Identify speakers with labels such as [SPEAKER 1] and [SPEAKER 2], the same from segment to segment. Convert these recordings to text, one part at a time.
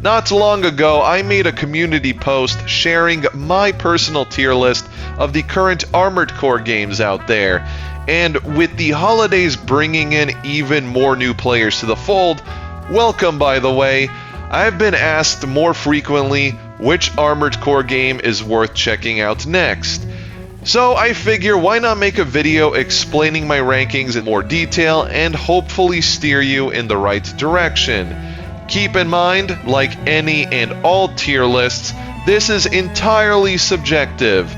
[SPEAKER 1] Not long ago, I made a community post sharing my personal tier list of the current Armored Core games out there. And with the holidays bringing in even more new players to the fold, welcome by the way, I've been asked more frequently which Armored Core game is worth checking out next. So I figure why not make a video explaining my rankings in more detail and hopefully steer you in the right direction. Keep in mind, like any and all tier lists, this is entirely subjective.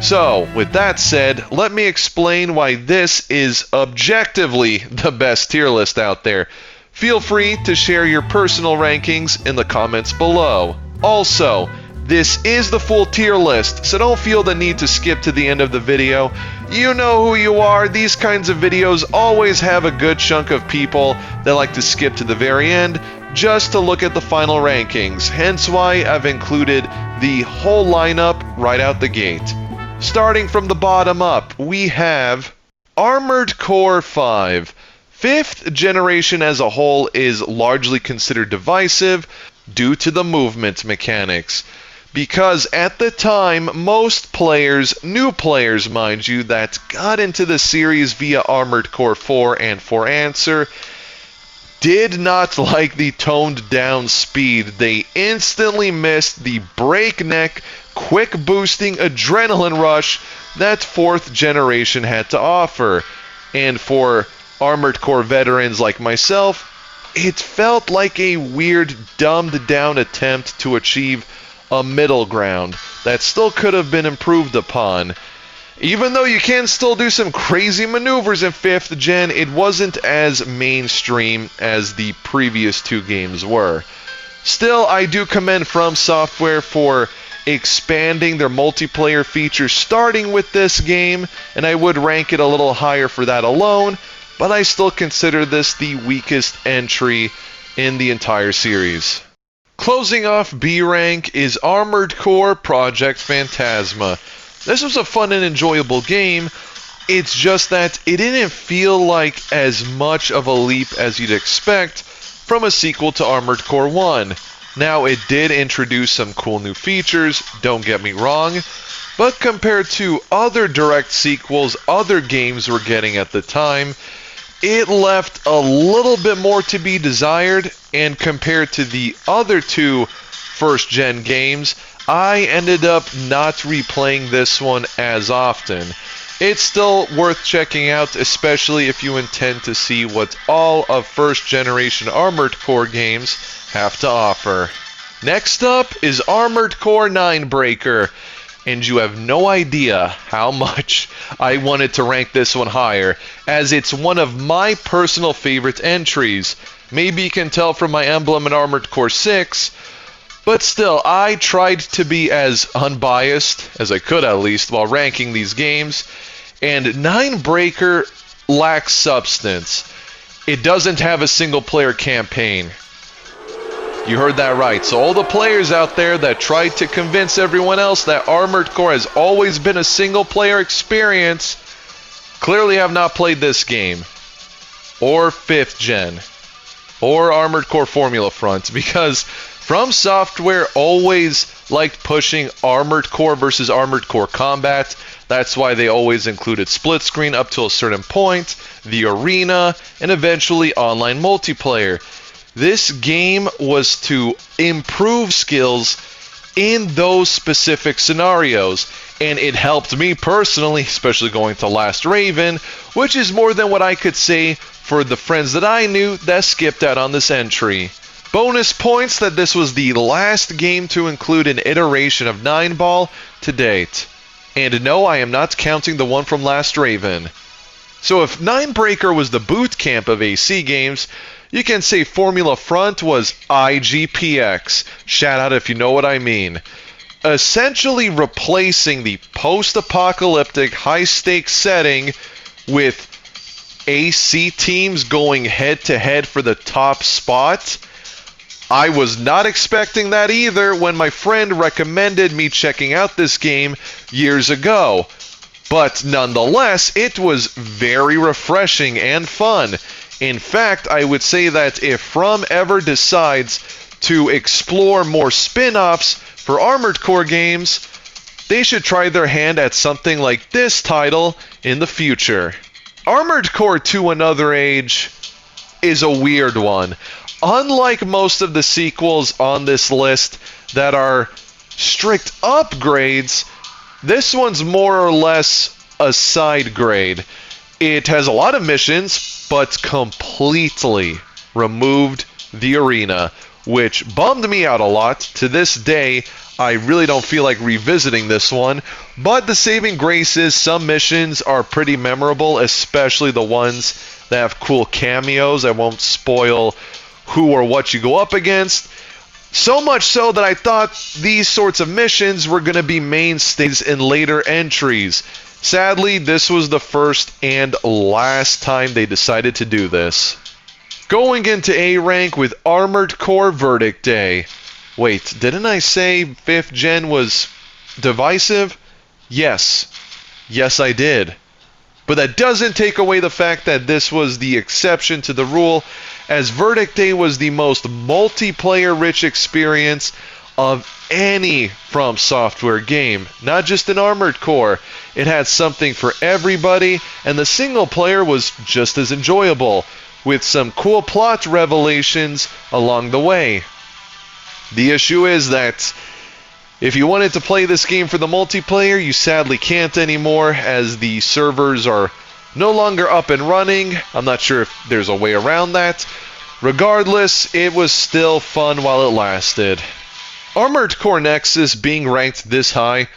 [SPEAKER 1] So, with that said, let me explain why this is objectively the best tier list out there. Feel free to share your personal rankings in the comments below. Also, this is the full tier list, so don't feel the need to skip to the end of the video. You know who you are. These kinds of videos always have a good chunk of people that like to skip to the very end just to look at the final rankings, hence why I've included the whole lineup right out the gate. Starting from the bottom up, we have Armored Core 5. 5th generation as a whole is largely considered divisive due to the movement mechanics. Because at the time, most players, new players mind you, that got into the series via Armored Core 4 and 4 Answer, did not like the toned down speed. They instantly missed the breakneck, quick boosting adrenaline rush that 4th generation had to offer. And for Armored Core veterans like myself, it felt like a weird, dumbed down attempt to achieve a middle ground that still could have been improved upon. Even though you can still do some crazy maneuvers in 5th gen, it wasn't as mainstream as the previous two games were. Still, I do commend From Software for expanding their multiplayer features starting with this game, and I would rank it a little higher for that alone, but I still consider this the weakest entry in the entire series. Closing off B rank is Armored Core Project Phantasma. This was a fun and enjoyable game. It's just that it didn't feel like as much of a leap as you'd expect from a sequel to Armored Core 1. Now, it did introduce some cool new features, don't get me wrong, but compared to other direct sequels other games were getting at the time, it left a little bit more to be desired, and compared to the other two first-gen games, I ended up not replaying this one as often. It's still worth checking out, especially if you intend to see what all of first-generation Armored Core games have to offer. Next up is Armored Core 9breaker. And you have no idea how much I wanted to rank this one higher, as it's one of my personal favorite entries. Maybe you can tell from my emblem in Armored Core 6, but still, I tried to be as unbiased as I could at least while ranking these games, and 9breaker lacks substance. It doesn't have a single-player campaign. You heard that right. So all the players out there that tried to convince everyone else that Armored Core has always been a single-player experience clearly have not played this game. Or 5th gen. Or Armored Core Formula Front. Because From Software always liked pushing Armored Core versus Armored Core combat. That's why they always included split screen up to a certain point, the arena, and eventually online multiplayer. This game was to improve skills in those specific scenarios, and it helped me personally, especially going to Last Raven, which is more than what I could say for the friends that I knew that skipped out on this entry. Bonus points that this was the last game to include an iteration of 9-ball to date. And no, I am not counting the one from Last Raven. So if 9breaker was the boot camp of AC games, you can say Formula Front was IGPX. Shout out if you know what I mean. Essentially replacing the post-apocalyptic high-stakes setting with AC teams going head-to-head for the top spot. I was not expecting that either when my friend recommended me checking out this game years ago. But nonetheless, it was very refreshing and fun. In fact, I would say that if From ever decides to explore more spin-offs for Armored Core games, they should try their hand at something like this title in the future. Armored Core 2 Another Age is a weird one. Unlike most of the sequels on this list that are strict upgrades, this one's more or less a side grade. It has a lot of missions, but completely removed the arena, which bummed me out a lot. To this day, I really don't feel like revisiting this one, but the saving grace is some missions are pretty memorable, especially the ones that have cool cameos. I won't spoil who or what you go up against. So much so that I thought these sorts of missions were going to be mainstays in later entries. Sadly, this was the first and last time they decided to do this. Going into A rank with Armored Core Verdict Day. Wait, didn't I say 5th gen was divisive? Yes. Yes, I did. But that doesn't take away the fact that this was the exception to the rule, as Verdict Day was the most multiplayer-rich experience of any From Software game, not just an Armored Core. It had something for everybody, and the single player was just as enjoyable, with some cool plot revelations along the way. The issue is that if you wanted to play this game for the multiplayer, you sadly can't anymore, as the servers are no longer up and running. I'm not sure if there's a way around that. Regardless, it was still fun while it lasted. Armored Core Nexus being ranked this high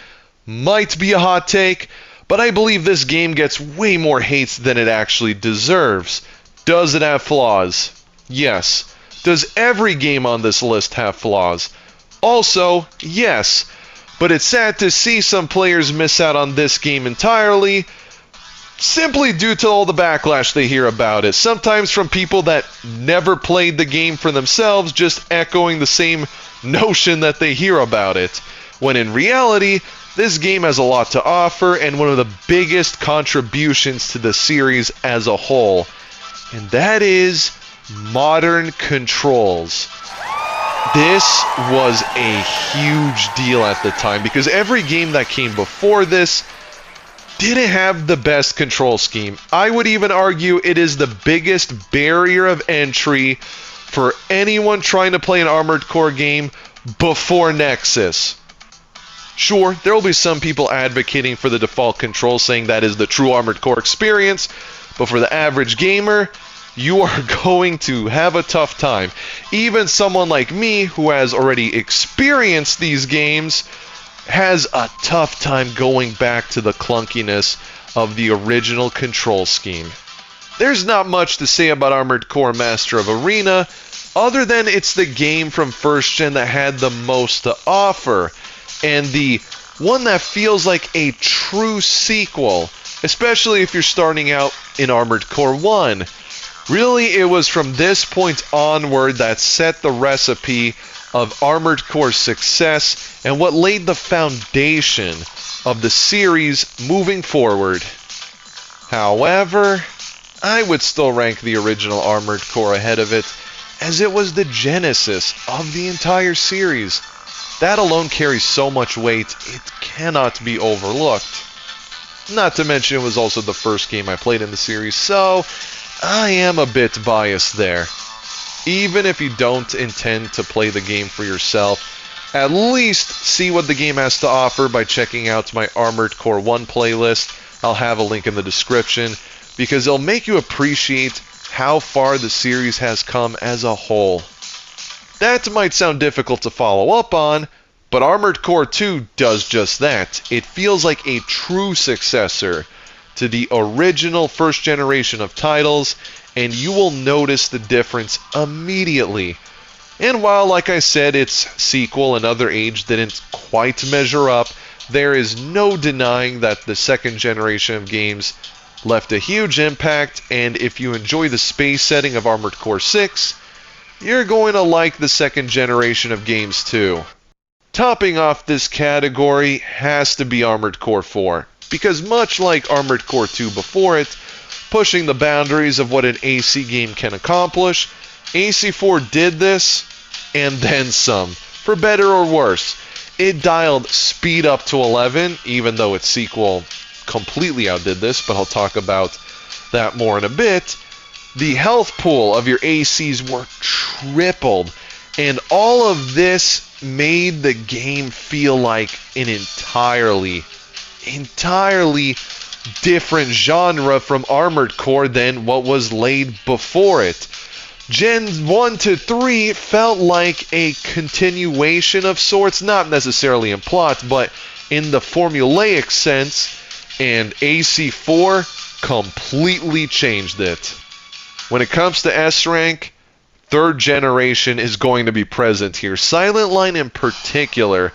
[SPEAKER 1] might be a hot take, but I believe this game gets way more hate than it actually deserves. Does it have flaws? Yes. Does every game on this list have flaws? Also, yes. But it's sad to see some players miss out on this game entirely, simply due to all the backlash they hear about it. Sometimes from people that never played the game for themselves, just echoing the same notion that they hear about it. When in reality, this game has a lot to offer and one of the biggest contributions to the series as a whole. And that is modern controls. This was a huge deal at the time because every game that came before this didn't have the best control scheme. I would even argue it is the biggest barrier of entry for anyone trying to play an Armored Core game before Nexus. Sure, there will be some people advocating for the default control, saying that is the true Armored Core experience, but for the average gamer, you are going to have a tough time. Even someone like me, who has already experienced these games, has a tough time going back to the clunkiness of the original control scheme. There's not much to say about Armored Core Master of Arena, other than it's the game from first gen that had the most to offer, and the one that feels like a true sequel, especially if you're starting out in Armored Core 1. Really, it was from this point onward that set the recipe of Armored Core's success and what laid the foundation of the series moving forward. However, I would still rank the original Armored Core ahead of it, as it was the genesis of the entire series. That alone carries so much weight, it cannot be overlooked. Not to mention it was also the first game I played in the series, so I am a bit biased there. Even if you don't intend to play the game for yourself, at least see what the game has to offer by checking out my Armored Core 1 playlist. I'll have a link in the description, because it'll make you appreciate how far the series has come as a whole. That might sound difficult to follow up on, but Armored Core 2 does just that. It feels like a true successor to the original first generation of titles, and you will notice the difference immediately. And while, like I said, its sequel, Another Age, didn't quite measure up, there is no denying that the second generation of games left a huge impact, and if you enjoy the space setting of Armored Core 6, you're going to like the second generation of games too. Topping off this category has to be Armored Core 4, because much like Armored Core 2 before it, pushing the boundaries of what an AC game can accomplish, AC4 did this and then some, for better or worse. It dialed speed up to 11, even though its sequel completely outdid this, but I'll talk about that more in a bit. The health pool of your ACs were tripled, and all of this made the game feel like an entirely different genre from Armored Core than what was laid before it. Gens 1 to 3 felt like a continuation of sorts, not necessarily in plot, but in the formulaic sense, and AC4 completely changed it. When it comes to S rank, third generation is going to be present here. Silent Line in particular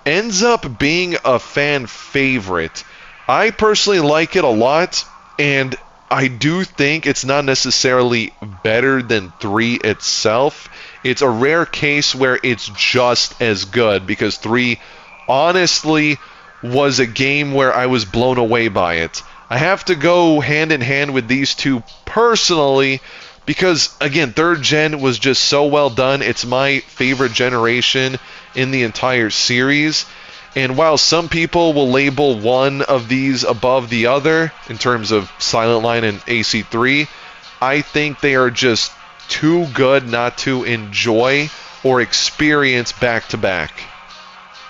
[SPEAKER 1] ends up being a fan favorite. I personally like it a lot, and I do think it's not necessarily better than 3 itself. It's a rare case where it's just as good, because 3 honestly was a game where I was blown away by it. I have to go hand in hand with these two personally, because again, third gen was just so well done. It's my favorite generation in the entire series. And while some people will label one of these above the other in terms of Silent Line and AC3, I think they are just too good not to enjoy or experience back to back.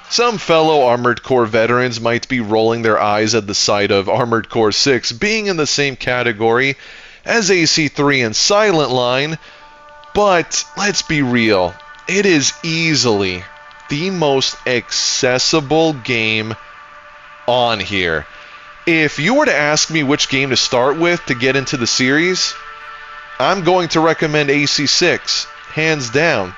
[SPEAKER 1] Some fellow Armored Core veterans might be rolling their eyes at the sight of Armored Core 6 being in the same category as AC3 and Silent Line, but let's be real, it is easily the most accessible game on here. If you were to ask me which game to start with to get into the series, I'm going to recommend AC6, hands down.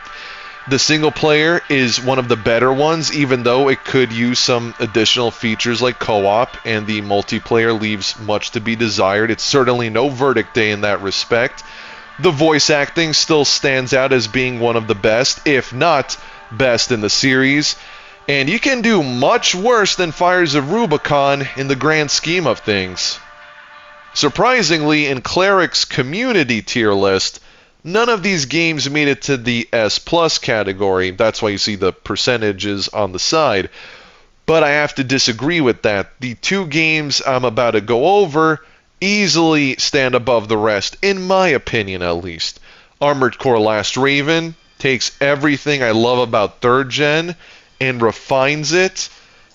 [SPEAKER 1] The single player is one of the better ones, even though it could use some additional features like co-op, and the multiplayer leaves much to be desired. It's certainly no Verdict Day in that respect. The voice acting still stands out as being one of the best, if not best in the series, and you can do much worse than Fires of Rubicon in the grand scheme of things. Surprisingly, in Cleric's community tier list, none of these games made it to the S Plus category. That's why you see the percentages on the side. But I have to disagree with that. The two games I'm about to go over easily stand above the rest, in my opinion at least. Armored Core Last Raven takes everything I love about third gen and refines it.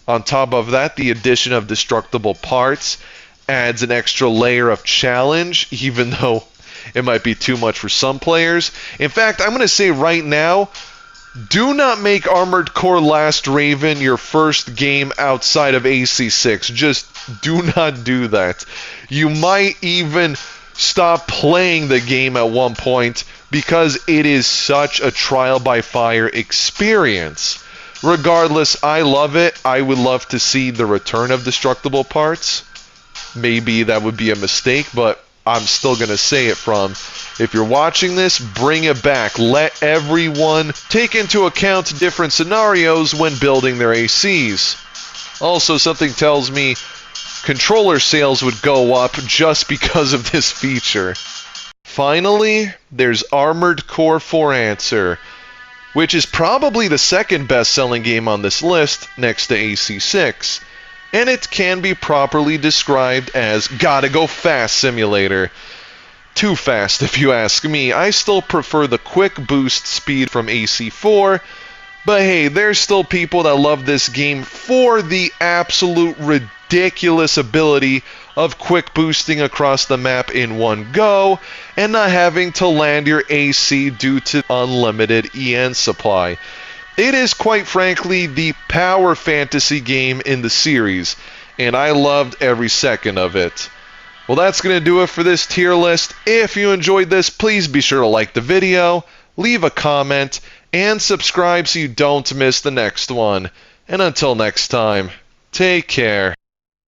[SPEAKER 1] On top of that, the addition of destructible parts adds an extra layer of challenge, even though it might be too much for some players. In fact, I'm going to say right now, do not make Armored Core Last Raven your first game outside of AC6. Just do not do that. You might even stop playing the game at one point because it is such a trial by fire experience. Regardless, I love it. I would love to see the return of destructible parts. Maybe that would be a mistake, but I'm still going to say it from, if you're watching this, bring it back. Let everyone take into account different scenarios when building their ACs. Also, something tells me controller sales would go up just because of this feature. Finally, there's Armored Core 4 Answer, which is probably the second best-selling game on this list next to AC6. And it can be properly described as gotta go fast simulator. Too fast if you ask me. I still prefer the quick boost speed from AC4, but hey, there's still people that love this game for the absolute ridiculous ability of quick boosting across the map in one go and not having to land your AC due to unlimited EN supply. It is, quite frankly, the power fantasy game in the series, and I loved every second of it. Well, that's going to do it for this tier list. If you enjoyed this, please be sure to like the video, leave a comment, and subscribe so you don't miss the next one. And until next time, take care.